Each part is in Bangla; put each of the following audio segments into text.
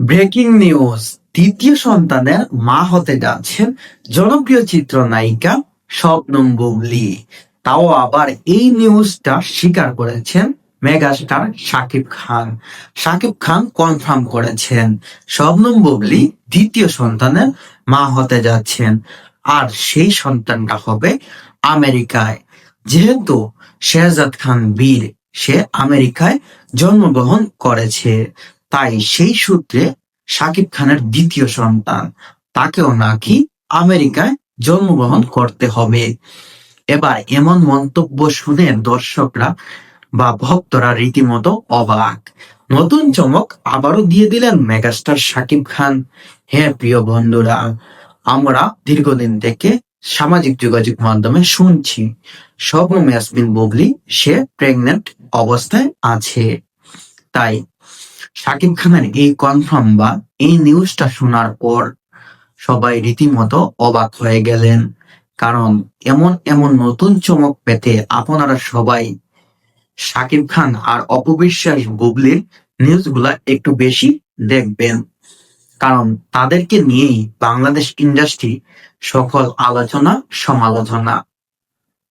ব্রেকিং নিউজ, দ্বিতীয় সন্তানের মা হতে যাচ্ছেন জনপ্রিয় চিত্রনায়িকা শবনম বুবলী। তাও আবার এই নিউজটা স্বীকার করেছেন মেগাস্টার শাকিব খান। শাকিব খান কনফার্ম করেছেন শবনম বুবলী দ্বিতীয় সন্তানের মা হতে যাচ্ছেন, আর সেই সন্তানটা হবে আমেরিকায়। যেহেতু শেহজাদ খান বীর সে আমেরিকায় জন্মগ্রহণ করেছে, তাই সেই সূত্রে শাকিব খানের দ্বিতীয় সন্তান তাকেও নাকি আমেরিকায় জন্মগ্রহণ করতে হবে। এবার এমন মন্তব্য শুনে দর্শকরা বা ভক্তরা রীতিমতো অবাক। নতুন চমক আবারও দিয়ে দিলেন মেগাস্টার শাকিব খান। হ্যাঁ প্রিয় বন্ধুরা, আমরা দীর্ঘদিন থেকে সামাজিক যোগাযোগ মাধ্যমে শুনছি শবনম ইয়াসমিন বুবলী সে প্রেগনেন্ট অবস্থায় আছে। তাই শাকিব খানের এই কনফার্ম বা এই নিউজটা শোনার পর সবাই রীতিমতো অবাক হয়ে গেলেন। কারণ এমন এমন নতুন চমক পেতে আপনারা সবাই শাকিব খান আর অপবিশ্বাস বুবলির নিউজগুলা একটু বেশি দেখবেন। কারণ তাদেরকে নিয়েই বাংলাদেশ ইন্ডাস্ট্রি সকল আলোচনা সমালোচনা।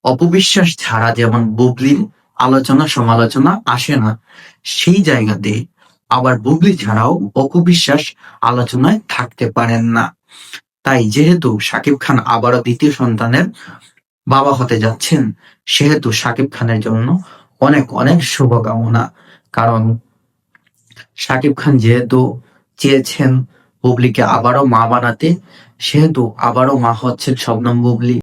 অপবিশ্বাস ছাড়া যেমন বুবলির আলোচনা সমালোচনা আসে না, সেই জায়গাতে আবার বুবলি ছাড়াও অপবিশ্বাস আলোচনায় থাকতে পারেন না। তাই যেহেতু শাকিব খান আবারও দ্বিতীয় সন্তানের বাবা হতে যাচ্ছেন, সেহেতু শাকিব খানের জন্য অনেক অনেক শুভকামনা। কারণ শাকিব খান যেহেতু চেয়েছেন বুবলিকে আবারও মা বানাতে, সেহেতু আবারও মা হচ্ছেন শবনম বুবলী।